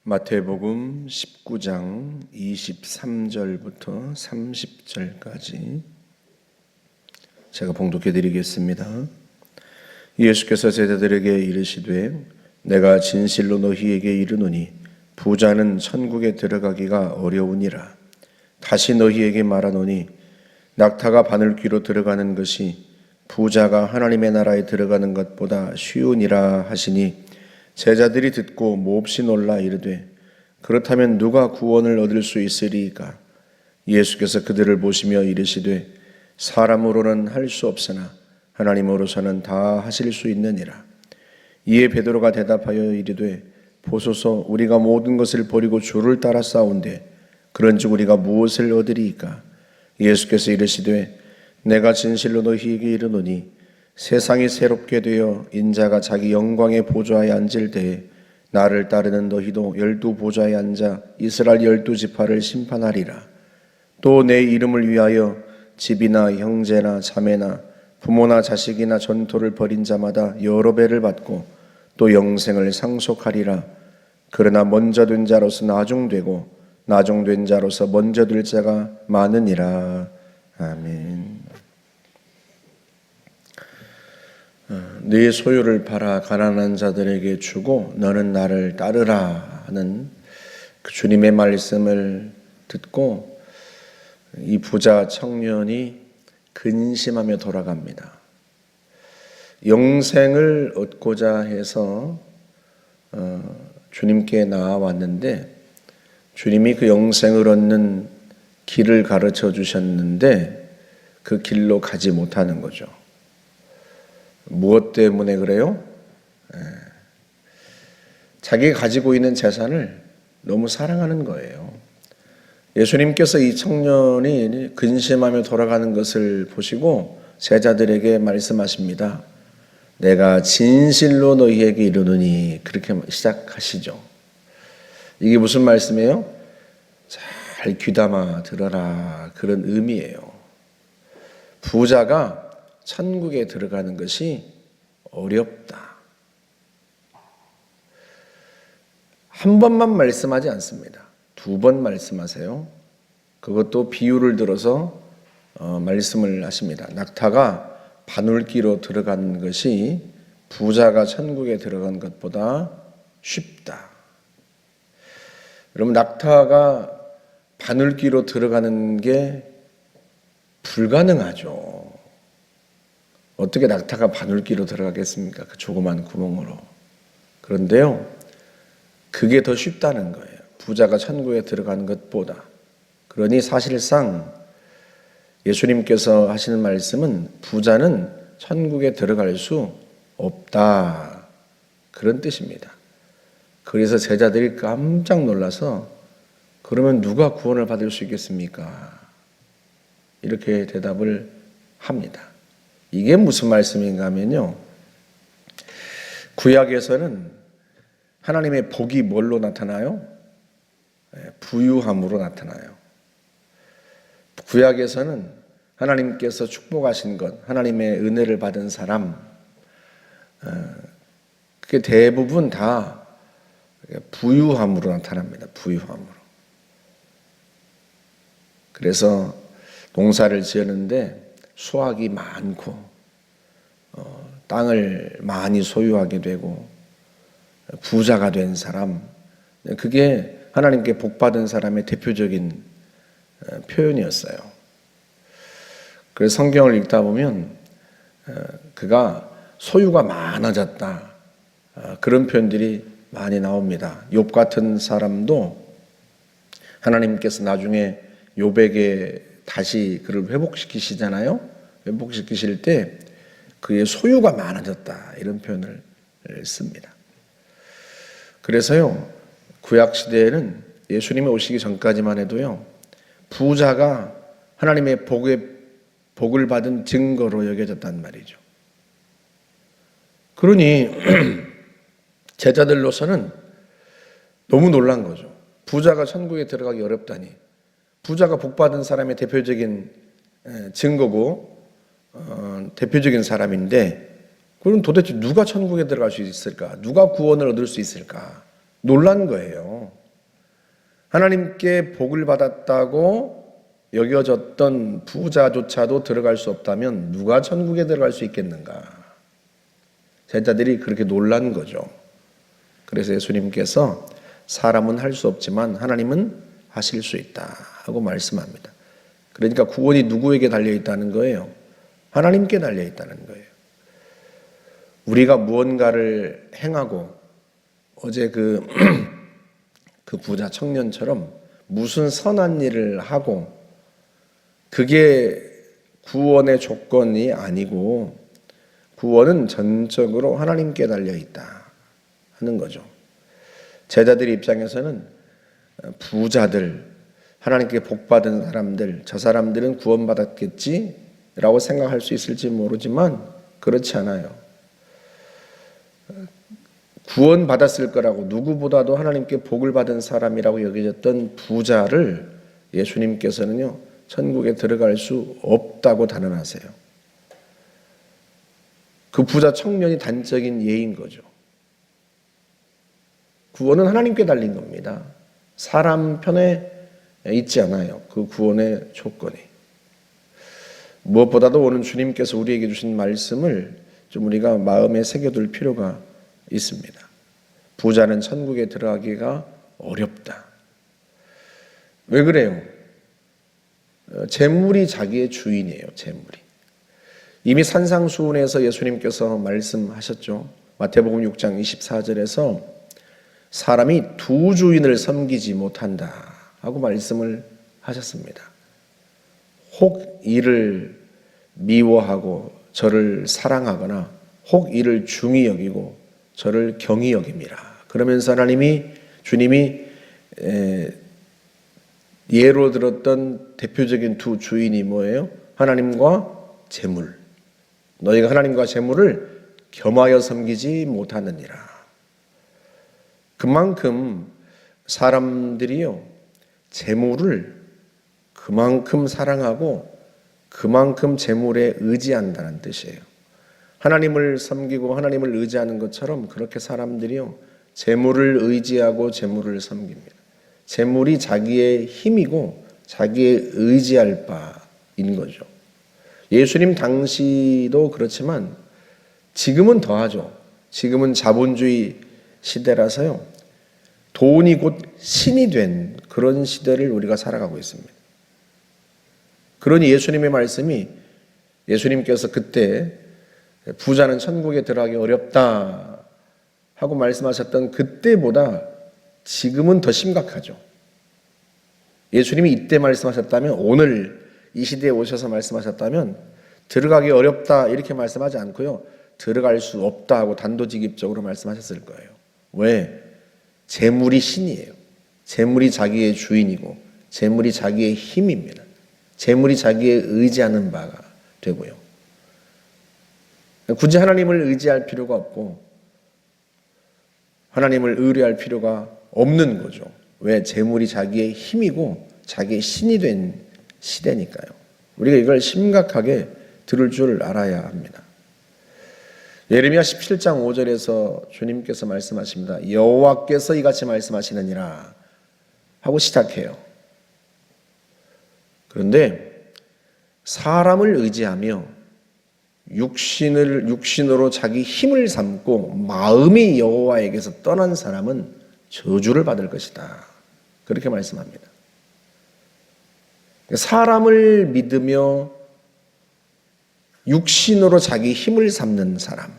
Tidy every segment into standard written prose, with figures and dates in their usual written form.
마태복음 19장 23절부터 30절까지 제가 봉독해 드리겠습니다. 예수께서 제자들에게 이르시되 내가 진실로 너희에게 이르노니 부자는 천국에 들어가기가 어려우니라. 다시 너희에게 말하노니 낙타가 바늘귀로 들어가는 것이 부자가 하나님의 나라에 들어가는 것보다 쉬우니라 하시니 제자들이 듣고 몹시 놀라 이르되 그렇다면 누가 구원을 얻을 수 있으리이까? 예수께서 그들을 보시며 이르시되 사람으로는 할 수 없으나 하나님으로서는 다 하실 수 있느니라. 이에 베드로가 대답하여 이르되 보소서 우리가 모든 것을 버리고 주를 따라 싸운데 그런즉 우리가 무엇을 얻으리이까? 예수께서 이르시되 내가 진실로 너희에게 이르노니 세상이 새롭게 되어 인자가 자기 영광의 보좌에 앉을 때에 나를 따르는 너희도 12 보좌에 앉아 이스라엘 12지파를 심판하리라. 또 내 이름을 위하여 집이나 형제나 자매나 부모나 자식이나 전토를 벌인 자마다 여러 배를 받고 또 영생을 상속하리라. 그러나 먼저 된 자로서 나중되고 나중된 자로서 먼저 될 자가 많으니라. 아멘. 네 소유를 팔아 가난한 자들에게 주고 너는 나를 따르라 하는 그 주님의 말씀을 듣고 이 부자 청년이 근심하며 돌아갑니다. 영생을 얻고자 해서 주님께 나아왔는데 주님이 그 영생을 얻는 길을 가르쳐 주셨는데 그 길로 가지 못하는 거죠. 무엇 때문에 그래요? 자기가 가지고 있는 재산을 너무 사랑하는 거예요. 예수님께서 이 청년이 근심하며 돌아가는 것을 보시고 제자들에게 말씀하십니다. 내가 진실로 너희에게 이르노니 그렇게 시작하시죠. 이게 무슨 말씀이에요? 잘 귀담아 들어라 그런 의미예요. 부자가 천국에 들어가는 것이 어렵다. 한 번만 말씀하지 않습니다. 2번 말씀하세요. 그것도 비유를 들어서 말씀을 하십니다. 낙타가 바늘귀로 들어가는 것이 부자가 천국에 들어간 것보다 쉽다. 여러분, 낙타가 바늘귀로 들어가는 게 불가능하죠. 어떻게 낙타가 바늘귀로 들어가겠습니까? 그 조그만 구멍으로. 그런데요, 그게 더 쉽다는 거예요. 부자가 천국에 들어가는 것보다. 그러니 사실상 예수님께서 하시는 말씀은 부자는 천국에 들어갈 수 없다. 그런 뜻입니다. 그래서 제자들이 깜짝 놀라서 그러면 누가 구원을 받을 수 있겠습니까? 이렇게 대답을 합니다. 이게 무슨 말씀인가 하면요. 구약에서는 하나님의 복이 뭘로 나타나요? 부유함으로 나타나요. 구약에서는 하나님께서 축복하신 것, 하나님의 은혜를 받은 사람, 그게 대부분 다 부유함으로 나타납니다. 부유함으로. 그래서 농사를 지었는데 수확이 많고 땅을 많이 소유하게 되고 부자가 된 사람, 그게 하나님께 복받은 사람의 대표적인 표현이었어요. 그래서 성경을 읽다 보면 그가 소유가 많아졌다, 그런 표현들이 많이 나옵니다. 욥 같은 사람도 하나님께서 나중에 욥에게 다시 그를 회복시키시잖아요. 회복시키실 때 그의 소유가 많아졌다, 이런 표현을 씁니다. 그래서요, 구약시대에는 예수님이 오시기 전까지만 해도요, 부자가 하나님의 복을 받은 증거로 여겨졌단 말이죠. 그러니 제자들로서는 너무 놀란 거죠. 부자가 천국에 들어가기 어렵다니. 부자가 복받은 사람의 대표적인 증거고 대표적인 사람인데 그럼 도대체 누가 천국에 들어갈 수 있을까? 누가 구원을 얻을 수 있을까? 놀란 거예요. 하나님께 복을 받았다고 여겨졌던 부자조차도 들어갈 수 없다면 누가 천국에 들어갈 수 있겠는가? 제자들이 그렇게 놀란 거죠. 그래서 예수님께서 사람은 할 수 없지만 하나님은 하실 수 있다 하고 말씀합니다. 그러니까 구원이 누구에게 달려있다는 거예요? 하나님께 달려있다는 거예요. 우리가 무언가를 행하고 어제 그 부자 청년처럼 무슨 선한 일을 하고 그게 구원의 조건이 아니고 구원은 전적으로 하나님께 달려있다 하는 거죠. 제자들 입장에서는 부자들, 하나님께 복받은 사람들, 저 사람들은 구원받았겠지라고 생각할 수 있을지 모르지만 그렇지 않아요. 구원받았을 거라고 누구보다도 하나님께 복을 받은 사람이라고 여겨졌던 부자를 예수님께서는요, 천국에 들어갈 수 없다고 단언하세요. 그 부자 청년이 단적인 예인 거죠. 구원은 하나님께 달린 겁니다. 사람 편에 있지 않아요. 그 구원의 조건이. 무엇보다도 오늘 주님께서 우리에게 주신 말씀을 좀 우리가 마음에 새겨둘 필요가 있습니다. 부자는 천국에 들어가기가 어렵다. 왜 그래요? 재물이 자기의 주인이에요. 재물이. 이미 산상수훈에서 예수님께서 말씀하셨죠. 마태복음 6장 24절에서 사람이 두 주인을 섬기지 못한다 하고 말씀을 하셨습니다. 혹 이를 미워하고 저를 사랑하거나 혹 이를 중히 여기고 저를 경히 여김이라. 그러면서 주님이 예로 들었던 대표적인 두 주인이 뭐예요? 하나님과 재물. 너희가 하나님과 재물을 겸하여 섬기지 못하느니라. 그만큼 사람들이요, 재물을 그만큼 사랑하고 그만큼 재물에 의지한다는 뜻이에요. 하나님을 섬기고 하나님을 의지하는 것처럼 그렇게 사람들이요, 재물을 의지하고 재물을 섬깁니다. 재물이 자기의 힘이고 자기의 의지할 바인 거죠. 예수님 당시도 그렇지만 지금은 더하죠. 지금은 자본주의 시대라서요, 돈이 곧 신이 된 그런 시대를 우리가 살아가고 있습니다. 그러니 예수님의 말씀이, 예수님께서 그때 부자는 천국에 들어가기 어렵다 하고 말씀하셨던 그때보다 지금은 더 심각하죠. 예수님이 이때 말씀하셨다면, 오늘 이 시대에 오셔서 말씀하셨다면 들어가기 어렵다 이렇게 말씀하지 않고요, 들어갈 수 없다 하고 단도직입적으로 말씀하셨을 거예요. 왜? 재물이 신이에요. 재물이 자기의 주인이고 재물이 자기의 힘입니다. 재물이 자기의 의지하는 바가 되고요. 굳이 하나님을 의지할 필요가 없고 하나님을 의뢰할 필요가 없는 거죠. 왜? 재물이 자기의 힘이고 자기의 신이 된 시대니까요. 우리가 이걸 심각하게 들을 줄 알아야 합니다. 예레미야 17장 5절에서 주님께서 말씀하십니다. 여호와께서 이같이 말씀하시느니라 하고 시작해요. 그런데 사람을 의지하며 육신으로 자기 힘을 삼고 마음이 여호와에게서 떠난 사람은 저주를 받을 것이다. 그렇게 말씀합니다. 사람을 믿으며 육신으로 자기 힘을 삼는 사람,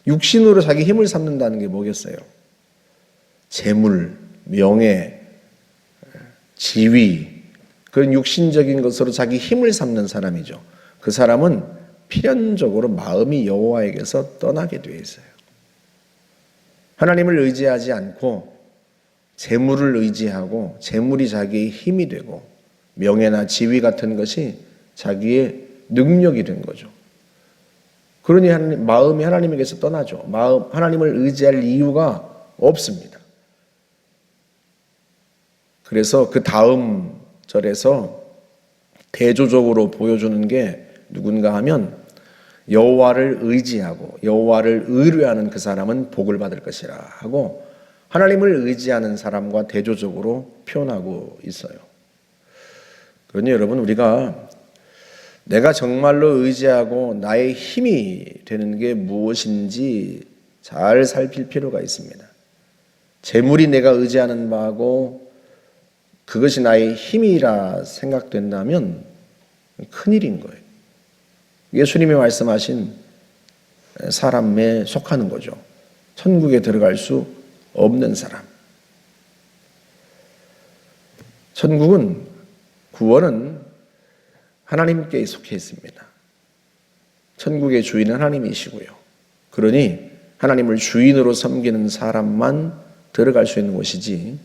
육신으로 자기 힘을 삼는다는 게 뭐겠어요? 재물, 명예, 지위, 그런 육신적인 것으로 자기 힘을 삼는 사람이죠. 그 사람은 필연적으로 마음이 여호와에게서 떠나게 되어 있어요. 하나님을 의지하지 않고 재물을 의지하고 재물이 자기의 힘이 되고 명예나 지위 같은 것이 자기의 능력이 된 거죠. 그러니 마음이 하나님에게서 떠나죠. 하나님을 의지할 이유가 없습니다. 그래서 그 다음 절에서 대조적으로 보여주는 게 누군가 하면 여호와를 의지하고 여호와를 의뢰하는 그 사람은 복을 받을 것이라 하고 하나님을 의지하는 사람과 대조적으로 표현하고 있어요. 그러니 여러분, 우리가 내가 정말로 의지하고 나의 힘이 되는 게 무엇인지 잘 살필 필요가 있습니다. 재물이 내가 의지하는 바하고 그것이 나의 힘이라 생각된다면 큰일인 거예요. 예수님이 말씀하신 사람에 속하는 거죠. 천국에 들어갈 수 없는 사람. 천국은, 구원은 하나님께 속해 있습니다. 천국의 주인은 하나님이시고요. 그러니 하나님을 주인으로 섬기는 사람만 들어갈 수 있는 곳이지,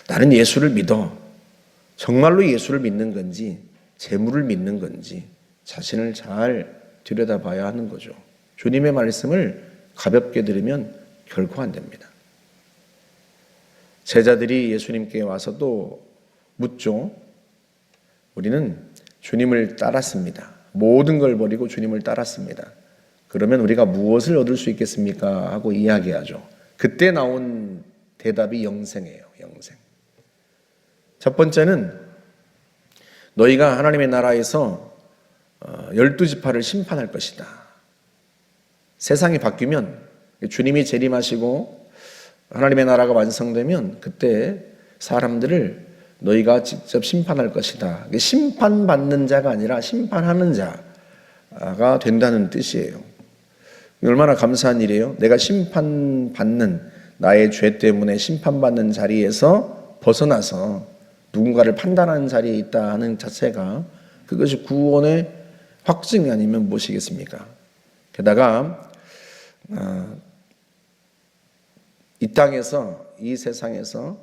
나는 예수를 믿어, 정말로 예수를 믿는 건지 재물을 믿는 건지 자신을 잘 들여다봐야 하는 거죠. 주님의 말씀을 가볍게 들으면 결코 안 됩니다. 제자들이 예수님께 와서 또 묻죠. 우리는 주님을 따랐습니다. 모든 걸 버리고 주님을 따랐습니다. 그러면 우리가 무엇을 얻을 수 있겠습니까? 하고 이야기하죠. 그때 나온 대답이 영생이에요. 영생. 첫 번째는 너희가 하나님의 나라에서 12지파를 심판할 것이다. 세상이 바뀌면, 주님이 재림하시고 하나님의 나라가 완성되면 그때 사람들을 너희가 직접 심판할 것이다. 심판받는 자가 아니라 심판하는 자가 된다는 뜻이에요. 얼마나 감사한 일이에요. 내가 심판받는, 나의 죄 때문에 심판받는 자리에서 벗어나서 누군가를 판단하는 자리에 있다 하는 자체가, 그것이 구원의 확증이 아니면 무엇이겠습니까? 게다가 이 땅에서, 이 세상에서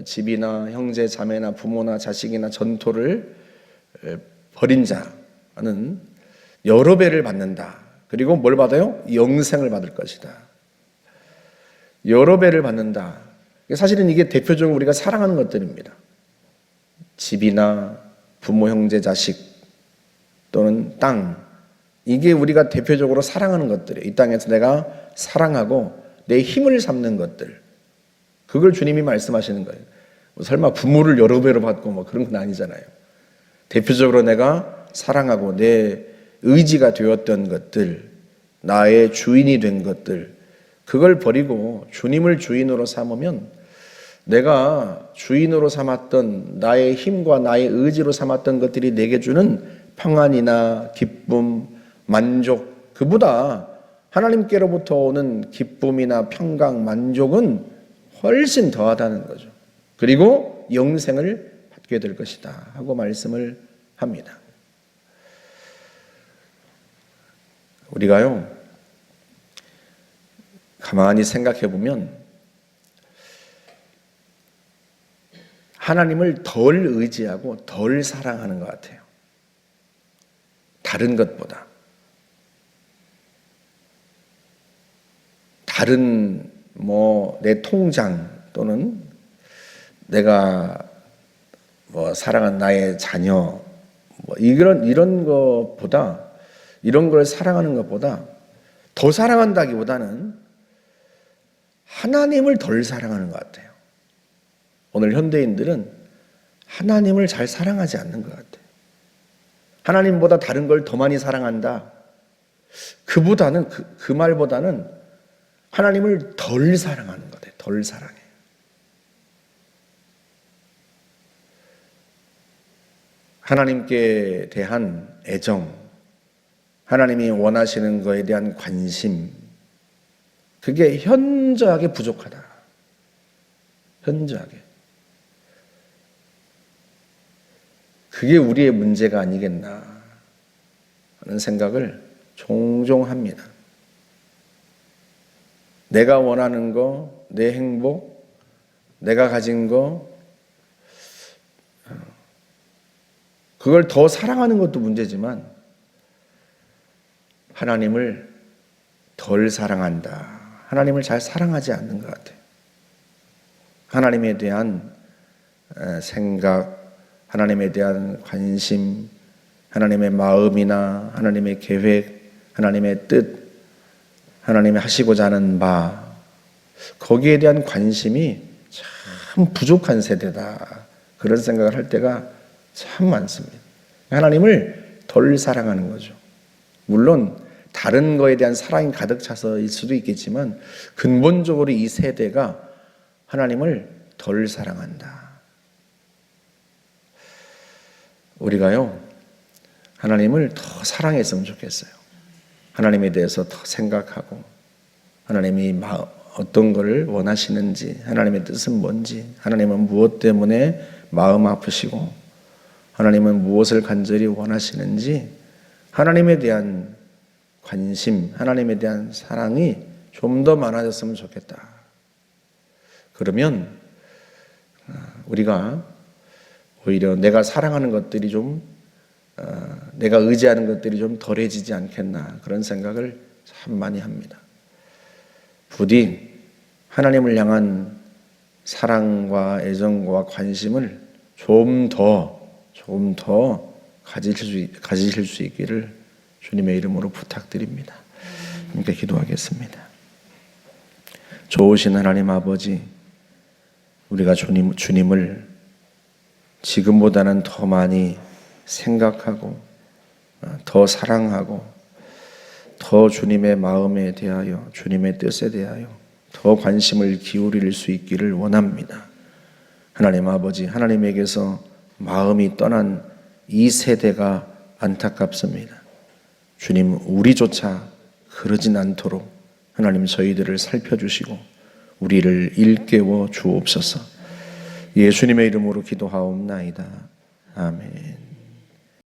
집이나 형제 자매나 부모나 자식이나 전토를 벌인 자는 여러 배를 받는다. 그리고 뭘 받아요? 영생을 받을 것이다. 여러 배를 받는다. 사실은 이게 대표적으로 우리가 사랑하는 것들입니다. 집이나 부모, 형제, 자식 또는 땅, 이게 우리가 대표적으로 사랑하는 것들이에요. 이 땅에서 내가 사랑하고 내 힘을 삼는 것들, 그걸 주님이 말씀하시는 거예요. 설마 부모를 여러 배로 받고 뭐 그런 건 아니잖아요. 대표적으로 내가 사랑하고 내 의지가 되었던 것들, 나의 주인이 된 것들, 그걸 버리고 주님을 주인으로 삼으면, 내가 주인으로 삼았던 나의 힘과 나의 의지로 삼았던 것들이 내게 주는 평안이나 기쁨, 만족, 그보다 하나님께로부터 오는 기쁨이나 평강, 만족은 훨씬 더하다는 거죠. 그리고 영생을 받게 될 것이다 하고 말씀을 합니다. 우리가요, 가만히 생각해 보면 하나님을 덜 의지하고 덜 사랑하는 것 같아요. 다른 것보다. 다른 내 통장 또는 내가 사랑한 나의 자녀 이런 것보다, 이런 걸 사랑하는 것보다, 더 사랑한다기보다는 하나님을 덜 사랑하는 것 같아요. 오늘 현대인들은 하나님을 잘 사랑하지 않는 것 같아요. 하나님보다 다른 걸 더 많이 사랑한다. 그보다는 그 말보다는 하나님을 덜 사랑하는 것 같아요. 덜 사랑해요. 하나님께 대한 애정, 하나님이 원하시는 것에 대한 관심, 그게 현저하게 부족하다. 현저하게. 그게 우리의 문제가 아니겠나 하는 생각을 종종 합니다. 내가 원하는 거, 내 행복, 내가 가진 거, 그걸 더 사랑하는 것도 문제지만 하나님을 덜 사랑한다. 하나님을 잘 사랑하지 않는 것 같아요. 하나님에 대한 생각, 하나님에 대한 관심, 하나님의 마음이나 하나님의 계획, 하나님의 뜻, 하나님이 하시고자 하는 바, 거기에 대한 관심이 참 부족한 세대다. 그런 생각을 할 때가 참 많습니다. 하나님을 덜 사랑하는 거죠. 물론 다른 거에 대한 사랑이 가득 차서일 수도 있겠지만 근본적으로 이 세대가 하나님을 덜 사랑한다. 우리가요, 하나님을 더 사랑했으면 좋겠어요. 하나님에 대해서 더 생각하고 하나님이 어떤 것을 원하시는지, 하나님의 뜻은 뭔지, 하나님은 무엇 때문에 마음 아프시고 하나님은 무엇을 간절히 원하시는지, 하나님에 대한 관심, 하나님에 대한 사랑이 좀 더 많아졌으면 좋겠다. 그러면 우리가 오히려 내가 사랑하는 것들이 내가 의지하는 것들이 좀 덜해지지 않겠나, 그런 생각을 참 많이 합니다. 부디 하나님을 향한 사랑과 애정과 관심을 좀 더 가지실 수 있기를 주님의 이름으로 부탁드립니다. 함께 기도하겠습니다. 좋으신 하나님 아버지, 우리가 주님을 지금보다는 더 많이 생각하고 더 사랑하고 더 주님의 마음에 대하여, 주님의 뜻에 대하여 더 관심을 기울일 수 있기를 원합니다. 하나님 아버지, 하나님에게서 마음이 떠난 이 세대가 안타깝습니다. 주님, 우리조차 그러진 않도록 하나님 저희들을 살펴주시고 우리를 일깨워 주옵소서. 예수님의 이름으로 기도하옵나이다. 아멘.